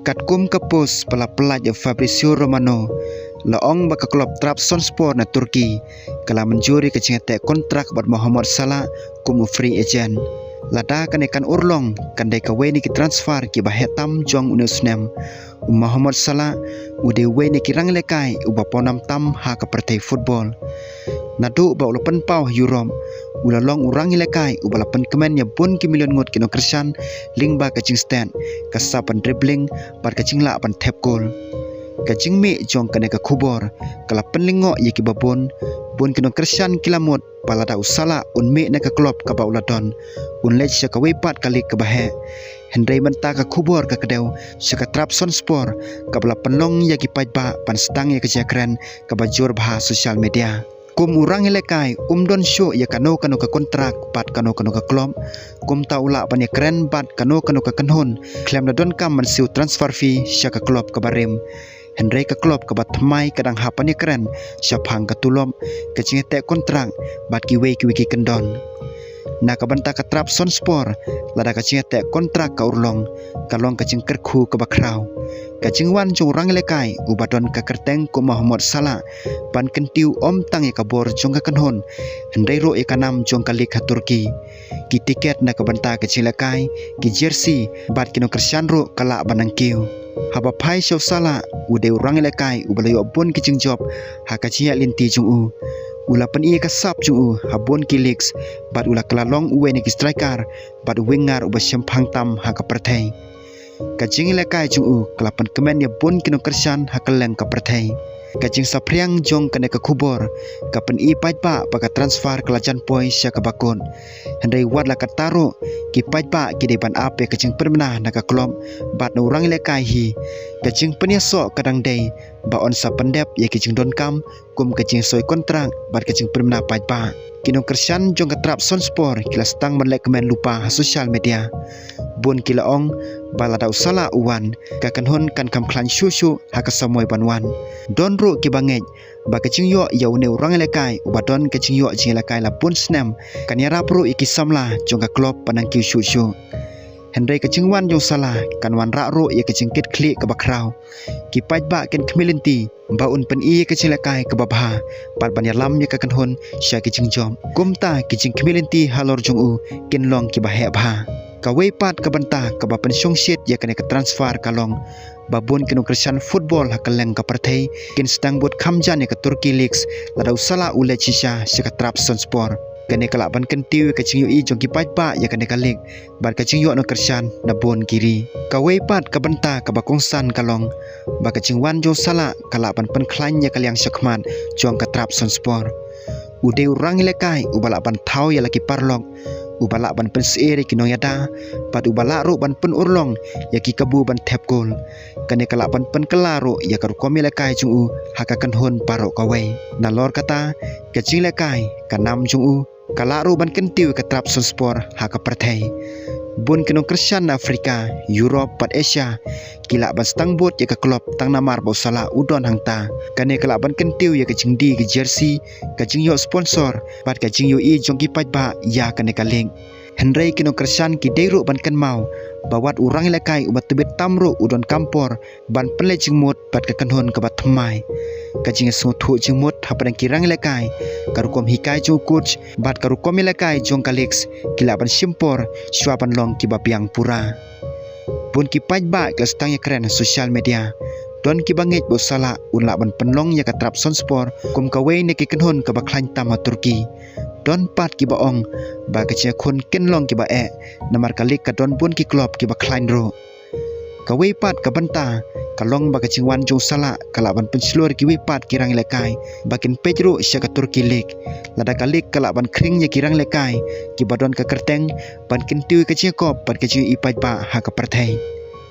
Katkum kapus pala pelaj Fabrizio Romano laong baka klub Trabzonspor na Turki kala menjuri kecingete kontrak buat Muhammad Salah kum free agent. Lada kanekan urlong kandai kaweni ki transfer ki bahetam jong unusnem Muhammad Salah ude weni ki rang lekai uba ponam tam ha ka partai football. Nadu ba ulapan pau Europe ulalong urangi lekai ubalapan kemen ya pun ki million ngot kino kersan ling ba kacing stand kasapan dribbling par kacing la pan tap goal kacing mi jong kane ka kubor kala penlingo ye ki babon bun kino kersan kilamot palada usala un mi na ka klub ka ba uladon un lech ka wepat kali ka bahe Henry menta ka kubor ka kedeu saka Trabzonspor ka bala penlong ya ki pajba pan stang ya ka jakren ka bajur bah sosial media. Kum urang lekai don show ya kano ka kontrak pat kano ka klub kum taula ban ya keren pat kano ka kanhon klem na don kam man siu transfer fee sya ka klub ka barim Henry ka klub ka batmai kadang hapan ya keren sya phang ka tulom ka chingete kontrak bat ki wiki kendon na ka banta ka Trabzonspor lada ka chingete kontrak ka urlong kalong ka ching kerkhu ka bakrau kacing wan jong rang lekai ubadon ka kerteng ko Muhammad Salah pan kentiu om tang ya kabor jong ka kanhon hendai ro ya kanam jong ka lig Turki ki tiket na ka banta ka cilakai ki jersey bat kino kersan ro kala banang kiu haba pai show Salah ude rang lekai ubalayo bon ki jing job ha ka chia linti jong u ula pen ia ka sap jong u habon ki legs bat ula kalalong uwe ni ki striker bat winger uba sempang tam ha ka partai kacing lekai jong u kelapan kemen ya bun kino kersan hakeleng ka partai kacing sapriang jong kene ka kubor kapen i pajpa baka transfer kelajan poi sya ka bakon hendai wat la kataro ki pajpa ki depan ape kacing permenah na ka klub bat na urang lekai hi kacing peniaso kadang dei ba on sa pendep ya kacing don kam kum kacing soi kontrak bat kacing permenah pajpa kino kersan jong ka Trabzonspor kila stang menlek kemen lupa sosial media bun kila ong balada usala uwan ka kanhon kan kam klan shushu ha ka samoy banwan don ro ki banget ba kacing yo ya une urang lekai ubadon kacing yo jing lekai la pun snam kan yara pro iki samla jong ka klub panang ki shushu Henry kacing wan jong Salah kan wan ra ro ya kacing kit klik ka bakrau ki pajba ken kemilinti ba un pen i kacing lekai ka babha par ban yalam ya ka kanhon sya kacing jom kumta kacing kemilinti halor jong u kin long ki bahe bha kawai pat ka banta ka ba pensiong shit ya kane ka transfer kalong babun kino kersan football hakaleng ka partai kin stang bot khamjan ya ka Turki leagues ladau Salah ule chisha sya ka Trabzonspor kane kala ban kentiu ka chingyu i jong ki pajpa ya kane ka lig bar ka chingyu no kersan na bon kiri kawai pat ka banta ka ba kongsan kalong ba ka chingwan jong Salah kala ban pen klan ya kaliang syakman jong ka Trabzonspor ude urang lekai ubala ban thau ya laki parlok ubala ban pen seere kino yada pat ubala ro ban pen urlong ya ki kabu ban tap goal kane kala ban pen kelaro ya karu komi lekai jung u haka kan hon paro kawai na lor kata kecing lekai kanam jung u kala ro ban kentiu ka Trabzonspor haka partai bun kino kersan Afrika Europe pat Asia kila ban stang bot ya ka klub tang namar bo Salah udon hangta kane kala ban kentiu ya kacing di ke jersey kacing yo sponsor pat kacing yo i jong ki pajba ya kane ka link Henry kino kersan ki deiro ban kan mau bawat urang lekai ubat tebet tamro udon kampor ban penle jingmut pat ka kanhon ka batmai kacing so thu jingmut hapadang kirang lekai karukom hikai jo coach bat karukom lekai jong kalix kila ban simpor swapan long ki bapiang pura pun ki pajba ka stang ya keren sosial media don ki banget bo Salah unla ban penlong ya ka Trabzonspor kum kawai ne ki kanhon ka baklan tam Turki don pat ki baong ba ka chia khun ken long ki ba e namar kalik ka don pun ki klub ki baklan ro kawai pat ka banta kalong ba ka chingwan jong Salah kala ban penslor ki wipat kirang lekai bakin pejro sya ka Turki league lada kalik kala ban kring ya kirang lekai ki badon ka kerteng ban kentiu ka chia kop pat ka chi ipaj ba ha ka partai